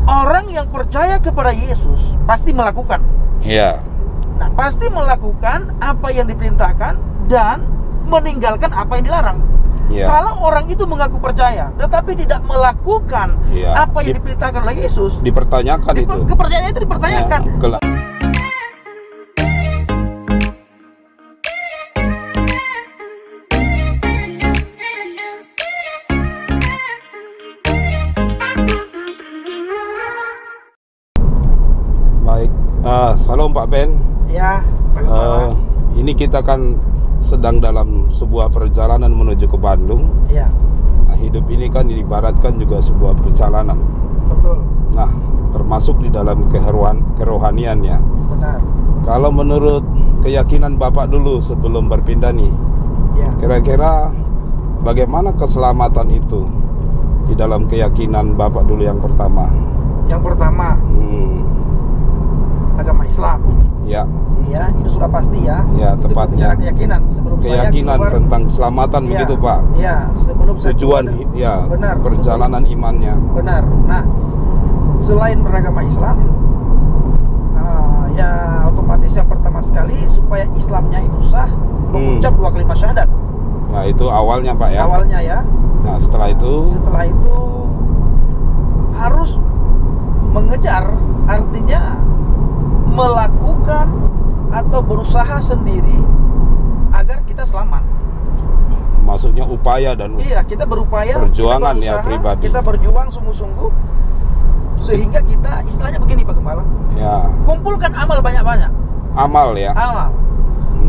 orang yang percaya kepada Yesus pasti melakukan. Iya. Nah, pasti melakukan apa yang diperintahkan dan meninggalkan apa yang dilarang. Iya. Kalau orang itu mengaku percaya tetapi tidak melakukan apa yang diperintahkan oleh Yesus, dipertanyakan itu. Kepercayaannya itu dipertanyakan. Ya, baik. Salam Pak Ben. Ya, Pak ini kita kan sedang dalam sebuah perjalanan menuju ke Bandung. Ya. Nah, hidup ini kan diibaratkan juga sebuah perjalanan. Betul. Nah, termasuk di dalam kerohanian ya. Benar. Kalau menurut keyakinan Bapak dulu sebelum berpindah nih, ya, kira-kira bagaimana keselamatan itu di dalam keyakinan Bapak dulu yang pertama? Yang pertama, agama Islam. Ya. Ya, itu sudah pasti ya. Ya, itu tepatnya. Keyakinan sebelum Keyakinan saya keluar, tentang keselamatan ya, begitu Pak. Ya, sebelum tujuan saya keluar, ya, benar, perjalanan imannya. Benar. Nah, selain beragama Islam, ya otomatis yang pertama sekali supaya Islamnya itu sah, mengucap 2 kalimat syahadat. Nah, itu awalnya Pak ya. Awalnya ya. Nah, setelah itu harus mengejar, artinya melakukan atau berusaha sendiri agar kita selamat. Maksudnya upaya dan Iya, kita berupaya, perjuangan kita ya pribadi. Kita berjuang sungguh-sungguh sehingga kita istilahnya begini Pak Gembala. Ya. Kumpulkan amal banyak-banyak. Amal ya.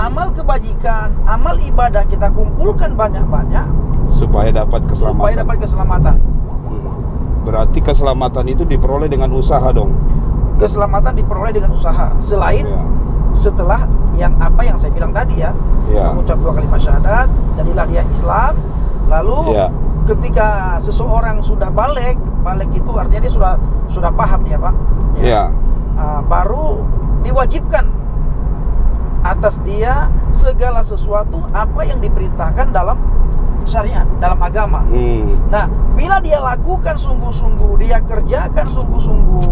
Amal kebajikan, amal ibadah kita kumpulkan banyak-banyak supaya dapat keselamatan. Berarti keselamatan itu diperoleh dengan usaha dong. Keselamatan diperoleh dengan usaha. Selain setelah yang saya bilang tadi ya, mengucap 2 kalimat syahadat, jadilah dia Islam. Lalu ketika seseorang sudah balik itu artinya dia sudah paham dia Pak. Baru diwajibkan atas dia segala sesuatu apa yang diperintahkan dalam syariat, dalam agama. Nah, bila dia lakukan sungguh-sungguh, dia kerjakan sungguh-sungguh,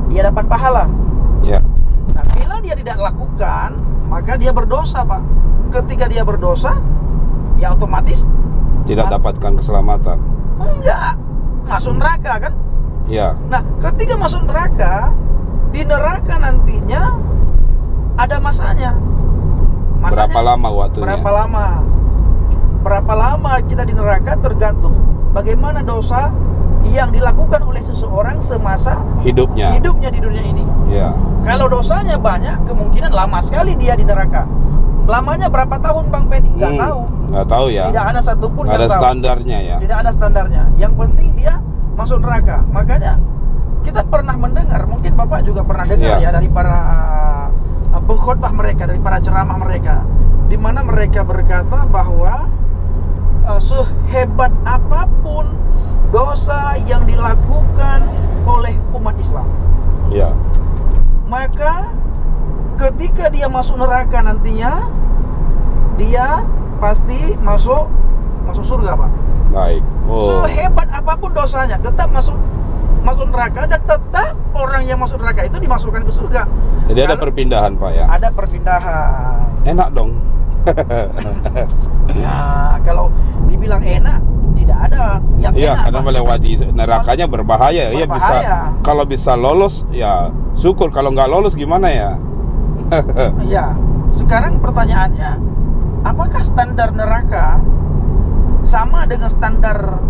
dia dapat pahala. Nah, bila dia tidak lakukan, maka dia berdosa Pak. Ketika dia berdosa, ya otomatis tidak dapatkan keselamatan. Enggak, masuk neraka kan? Nah, ketika masuk neraka, di neraka nantinya ada masanya. Berapa lama waktunya? Berapa lama kita di neraka tergantung bagaimana dosa yang dilakukan oleh seseorang semasa hidupnya di dunia ini. Kalau dosanya banyak, kemungkinan lama sekali dia di neraka. Lamanya berapa tahun Bang Penny? Nggak tahu ya. Tidak ada satupun yang tahu. Ada standarnya ya. Tidak ada standarnya. Yang penting dia masuk neraka. Makanya kita pernah mendengar, mungkin Bapak juga pernah dengar ya dari para pengkhotbah mereka, dari para ceramah mereka, di mana mereka berkata bahwa sehebat apapun dosa yang dilakukan oleh umat Islam, maka ketika dia masuk neraka nantinya, dia pasti masuk surga Pak. Baik. Sehebat apapun dosanya, tetap masuk neraka, dan tetap orang yang masuk neraka itu dimasukkan ke surga. Jadi ada perpindahan Pak ya? Ada perpindahan. Enak dong. Nah, kalau dibilang enak, tidak ada yang enak. Karena melewati nerakanya berbahaya. Iya, bisa. Kalau bisa lolos, ya syukur. Kalau nggak lolos gimana ya? Sekarang pertanyaannya, apakah standar neraka sama dengan standar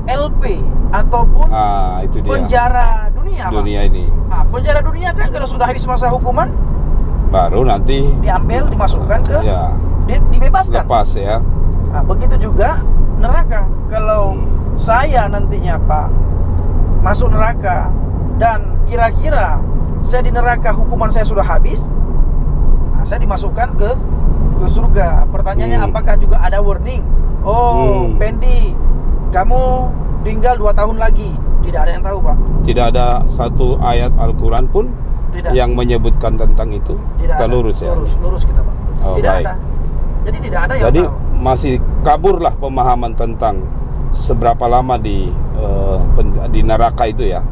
LP ataupun itu dia. penjara dunia Pak? Ini. Penjara dunia kan kalau sudah habis masa hukuman, baru nanti diambil, dimasukkan ke dibebaskan. Lepas ya. Begitu juga neraka. Kalau saya nantinya Pak masuk neraka dan kira-kira saya di neraka hukuman saya sudah habis, saya dimasukkan ke surga. Pertanyaannya, apakah juga ada warning? Pendi, kamu tinggal 2 tahun lagi. Tidak ada yang tahu Pak. Tidak ada satu ayat Al-Quran pun yang menyebutkan tentang itu. Kita lurus ya. Lurus kita Pak. Tidak ada. Jadi tidak ada yang tahu. Masih kaburlah pemahaman tentang seberapa lama di neraka itu ya.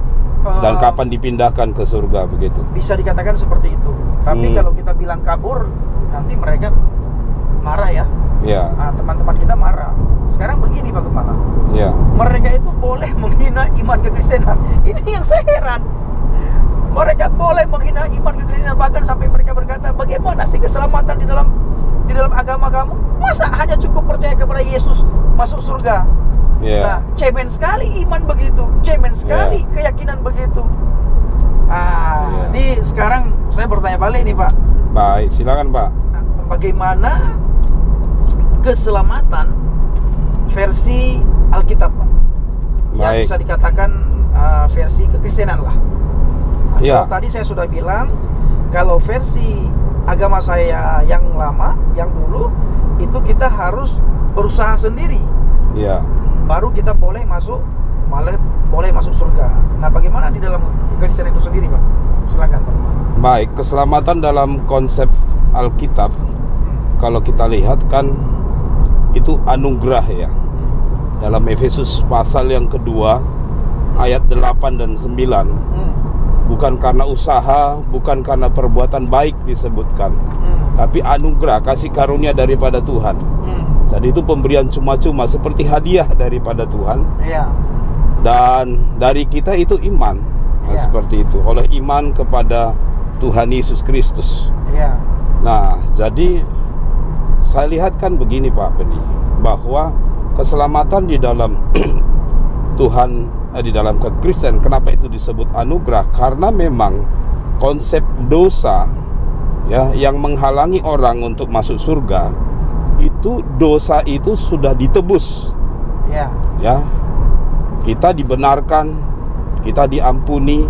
dan kapan dipindahkan ke surga begitu. Bisa dikatakan seperti itu. Tapi kalau kita bilang kabur, nanti mereka marah ya. Ya. Nah, teman-teman kita marah. Sekarang begini Pak Gembala. Ya. Mereka itu boleh menghina iman kekristenan. Ini yang saya heran. Mereka boleh menghina iman kekristenan, bahkan sampai mereka berkata, bagaimana sih keselamatan di dalam agama kamu? Masa hanya cukup percaya kepada Yesus masuk surga? Yeah. Nah, cemen sekali iman begitu, cemen sekali keyakinan begitu. Ini sekarang saya bertanya balik nih Pak. Baik, silakan Pak. Bagaimana keselamatan versi Alkitab Pak? Yang bisa dikatakan versi kekristenan lah. Kalau tadi saya sudah bilang, kalau versi agama saya yang lama, yang dulu, itu kita harus berusaha sendiri. Iya. Baru kita boleh masuk, malah boleh masuk surga. Nah, bagaimana di dalam Kristen itu sendiri, Pak? Silakan, Pak. Baik, keselamatan dalam konsep Alkitab, kalau kita lihat kan itu anugerah ya. Dalam Efesus pasal yang kedua, ayat 8 dan 9. Bukan karena usaha, bukan karena perbuatan baik disebutkan, tapi anugerah, kasih karunia daripada Tuhan. Jadi itu pemberian cuma-cuma, seperti hadiah daripada Tuhan. Dan dari kita itu iman, seperti itu, oleh iman kepada Tuhan Yesus Kristus. Nah, jadi saya lihat kan begini Pak Penny, bahwa keselamatan di dalam Tuhan, di dalam kekristenan, kenapa itu disebut anugerah? Karena memang konsep dosa ya yang menghalangi orang untuk masuk surga, itu dosa itu sudah ditebus. Ya. Kita dibenarkan, kita diampuni.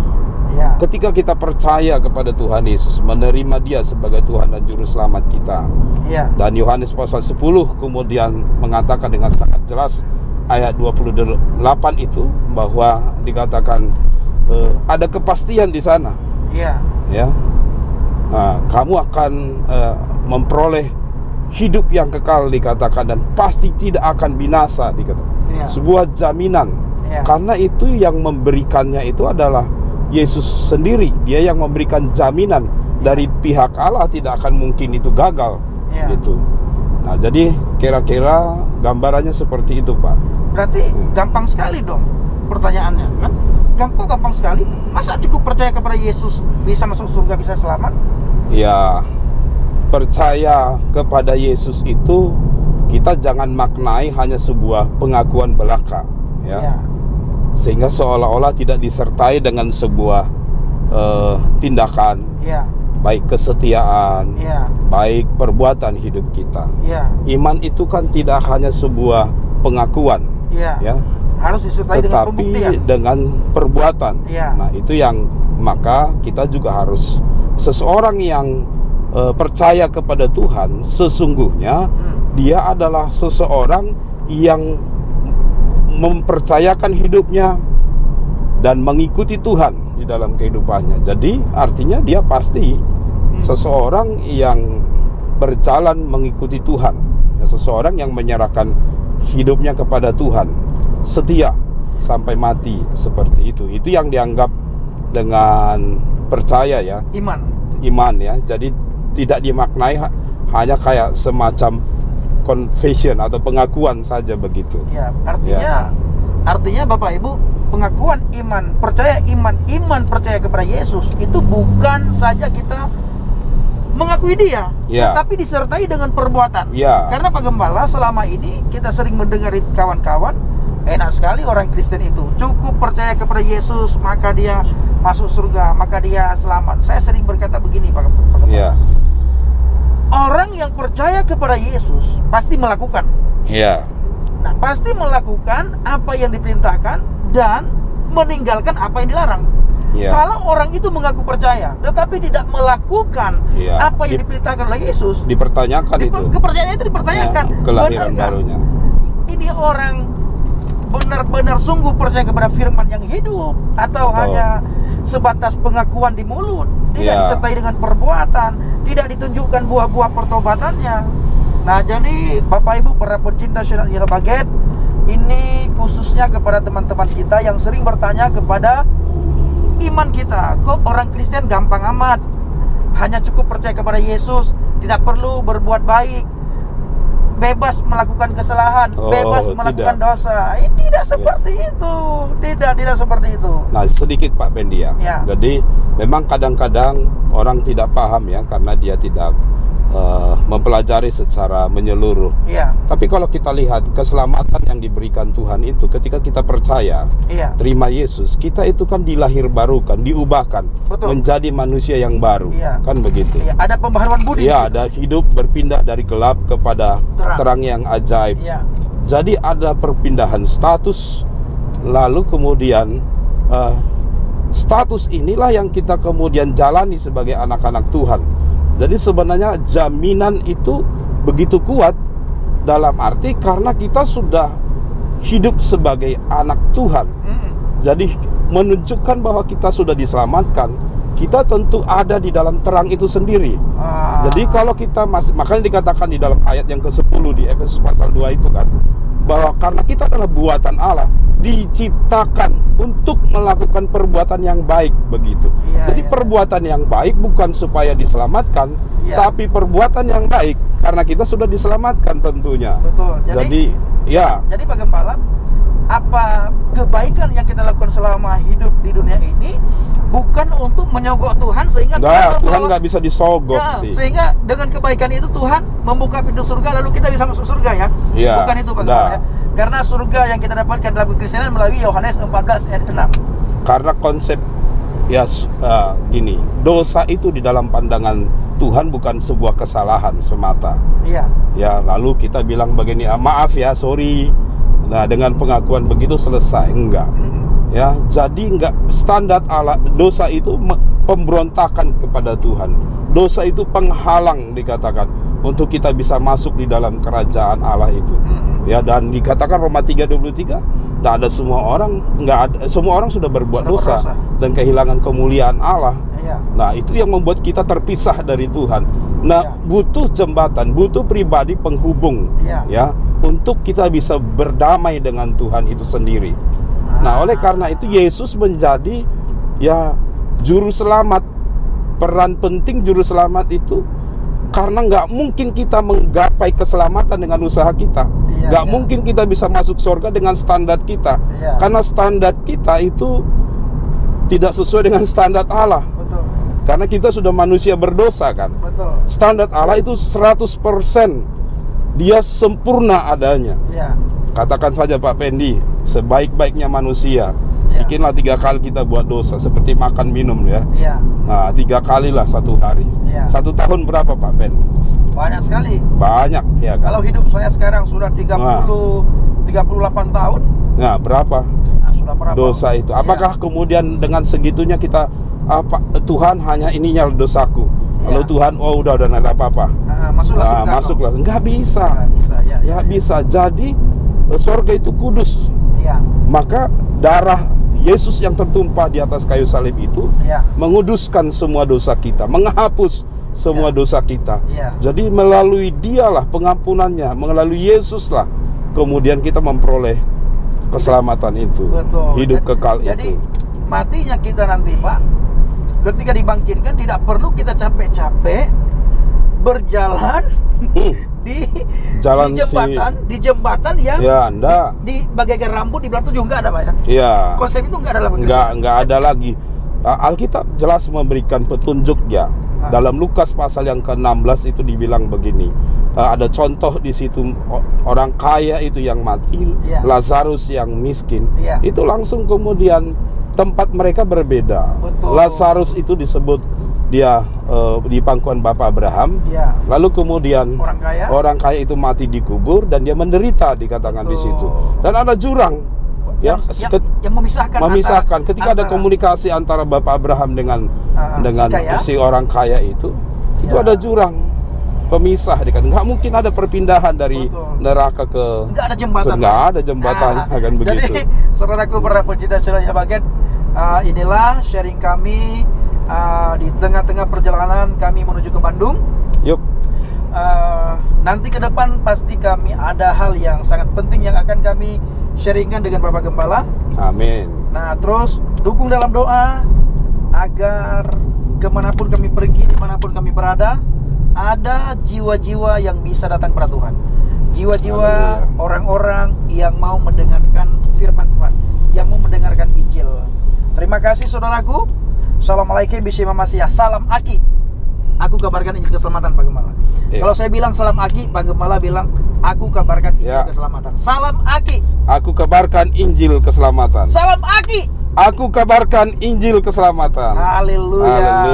Ketika kita percaya kepada Tuhan Yesus, menerima Dia sebagai Tuhan dan Juru Selamat kita. Dan Yohanes pasal 10 kemudian mengatakan dengan sangat jelas, ayat 28 itu, bahwa dikatakan ada kepastian di sana. Ya. Nah, kamu akan memperoleh hidup yang kekal dikatakan, dan pasti tidak akan binasa dikatakan. Sebuah jaminan. Karena itu yang memberikannya itu adalah Yesus sendiri. Dia yang memberikan jaminan dari pihak Allah, tidak akan mungkin itu gagal. Gitu. Nah, jadi kira-kira gambarannya seperti itu, Pak. Berarti gampang sekali dong pertanyaannya, kan? Gampang sekali. Masa cukup percaya kepada Yesus bisa masuk surga, bisa selamat? Ya, percaya kepada Yesus itu kita jangan maknai hanya sebuah pengakuan belaka, ya. Sehingga seolah-olah tidak disertai dengan sebuah tindakan. Baik kesetiaan, baik perbuatan hidup kita. Iman itu kan tidak hanya sebuah pengakuan, ya, harus disertai dengan pembuktian, dengan perbuatan. Nah, itu yang maka kita juga harus, seseorang yang percaya kepada Tuhan sesungguhnya dia adalah seseorang yang mempercayakan hidupnya dan mengikuti Tuhan di dalam kehidupannya. Jadi artinya dia pasti seseorang yang berjalan mengikuti Tuhan, ya, seseorang yang menyerahkan hidupnya kepada Tuhan, setia sampai mati, seperti itu. Itu yang dianggap dengan percaya, ya, iman ya. Jadi tidak dimaknai hanya kayak semacam confession atau pengakuan saja begitu. Ya, artinya Bapak Ibu, pengakuan iman, iman percaya kepada Yesus itu bukan saja kita mengakui Dia, tetapi disertai dengan perbuatan. Karena Pak Gembala, selama ini kita sering mendengar kawan-kawan, enak sekali orang Kristen itu, cukup percaya kepada Yesus maka dia masuk surga, maka dia selamat. Saya sering berkata begini, Pak Gembala. Orang yang percaya kepada Yesus pasti melakukan. Nah, pasti melakukan apa yang diperintahkan dan meninggalkan apa yang dilarang. Kalau orang itu mengaku percaya tetapi tidak melakukan apa yang diperintahkan oleh Yesus, dipertanyakan itu. Kepercayaannya itu dipertanyakan. Kelahiran barunya. Ini orang benar-benar sungguh percaya kepada firman yang hidup atau hanya sebatas pengakuan di mulut, tidak disertai dengan perbuatan, tidak ditunjukkan buah-buah pertobatannya. Nah, jadi Bapak Ibu para pencinta channel Yellow Baget, ini khususnya kepada teman-teman kita yang sering bertanya kepada iman kita. Kok orang Kristen gampang amat, hanya cukup percaya kepada Yesus, tidak perlu berbuat baik, bebas melakukan kesalahan, bebas melakukan dosa. Tidak seperti itu. Tidak seperti itu. Nah, sedikit Pak Pendi ya. Jadi memang kadang-kadang orang tidak paham ya, karena dia tidak mempelajari secara menyeluruh. Tapi kalau kita lihat keselamatan yang diberikan Tuhan itu, ketika kita percaya, terima Yesus, kita itu kan dilahir barukan, diubahkan, menjadi manusia yang baru, kan begitu. Ada pembaharuan budi. Ada hidup berpindah dari gelap kepada terang yang ajaib. Jadi ada perpindahan status, lalu kemudian status inilah yang kita kemudian jalani sebagai anak-anak Tuhan. Jadi sebenarnya jaminan itu begitu kuat, dalam arti karena kita sudah hidup sebagai anak Tuhan. Jadi menunjukkan bahwa kita sudah diselamatkan, kita tentu ada di dalam terang itu sendiri. Jadi kalau kita masih, makanya dikatakan di dalam ayat yang ke-10 di Efesus pasal 2 itu kan, bahwa karena kita adalah buatan Allah, diciptakan untuk melakukan perbuatan yang baik, begitu. Jadi perbuatan yang baik bukan supaya diselamatkan, tapi perbuatan yang baik karena kita sudah diselamatkan tentunya. Jadi Pak Gembala, apa kebaikan yang kita lakukan selama hidup di dunia ini bukan untuk menyogok Tuhan sehingga Tuhan nggak bisa disogok sih. Sehingga dengan kebaikan itu Tuhan membuka pintu surga lalu kita bisa masuk surga bukan itu Pak Gembala. Karena surga yang kita dapatkan dalam kekristenan melalui Yohanes 14 ayat 6. Karena konsep gini, dosa itu di dalam pandangan Tuhan bukan sebuah kesalahan semata. Lalu kita bilang begini, maaf ya, sorry. Nah, dengan pengakuan begitu selesai, enggak. Jadi enggak, standar Allah, dosa itu pemberontakan kepada Tuhan. Dosa itu penghalang dikatakan untuk kita bisa masuk di dalam kerajaan Allah itu. Dan dikatakan Roma 3:23, enggak ada semua orang sudah berbuat dosa dan kehilangan kemuliaan Allah. Nah, itu yang membuat kita terpisah dari Tuhan. Nah, butuh jembatan, butuh pribadi penghubung untuk kita bisa berdamai dengan Tuhan itu sendiri. Nah, oleh karena itu Yesus menjadi juru selamat. Peran penting juru selamat itu karena nggak mungkin kita menggapai keselamatan dengan usaha kita. Nggak mungkin kita bisa masuk surga dengan standar kita. Karena standar kita itu tidak sesuai dengan standar Allah. Karena kita sudah manusia berdosa kan. Standar Allah itu 100%. Dia sempurna adanya. Katakan saja Pak Pendi, sebaik-baiknya manusia, bikinlah 3 kali kita buat dosa, seperti makan minum Nah, 3 kali lah 1 hari. 1 tahun berapa Pak Pen? Banyak sekali. Banyak kan? Kalau hidup saya sekarang sudah 38 tahun. Nah, berapa? Sudah berapa dosa itu? Apakah kemudian dengan segitunya kita Tuhan hanya ininya dosaku? Kalau Tuhan udah enggak apa-apa. Masuklah. Enggak bisa. Enggak bisa. Jadi surga itu kudus. Maka darah Yesus yang tertumpah di atas kayu salib itu menguduskan semua dosa kita, menghapus semua dosa kita. Jadi melalui Dialah pengampunannya, melalui Yesuslah kemudian kita memperoleh keselamatan itu. Hidup kekal itu. Jadi matinya kita nanti Pak, ketika dibangkitkan tidak perlu kita capek-capek berjalan di jembatan yang di bagaikan rambut di belakang tujuh, enggak ada Pak konsep itu enggak ada lagi. Enggak ada lagi. Alkitab jelas memberikan petunjuk dalam Lukas pasal yang ke-16 itu dibilang begini. Ada contoh di situ, orang kaya itu yang mati, Lazarus yang miskin. Itu langsung kemudian tempat mereka berbeda. Lazarus itu disebut dia di pangkuan Bapak Abraham. Lalu kemudian orang kaya itu mati dikubur dan dia menderita dikatakan di situ. Dan ada jurang yang memisahkan ketika ada komunikasi antara Bapak Abraham dengan si orang kaya itu ada jurang pemisah dikatakan. Nggak mungkin ada perpindahan dari neraka ke nggak ada jembatan. Nggak ada jembatan kan begitu. Jadi saudaraku para pecinta ceritanya bagian inilah sharing kami di tengah-tengah perjalanan kami menuju ke Bandung. Nanti ke depan pasti kami ada hal yang sangat penting yang akan kami sharingkan dengan Bapak Gembala. Amin. Nah, terus dukung dalam doa, agar kemanapun kami pergi, dimanapun kami berada, ada jiwa-jiwa yang bisa datang kepada Tuhan. Jiwa-jiwa orang-orang yang mau mendengarkan firman Tuhan, yang mau mendengarkan Injil. Terima kasih saudaraku. Assalamualaikum bismillahirrahmanirrahim. Salam Aki. Aku kabarkan Injil keselamatan Pak Gembala. Kalau saya bilang salam Aki, Pak Gembala bilang aku kabarkan Injil keselamatan. Salam Aki. Aku kabarkan Injil keselamatan. Salam Aki. Aku kabarkan Injil keselamatan. Haleluya.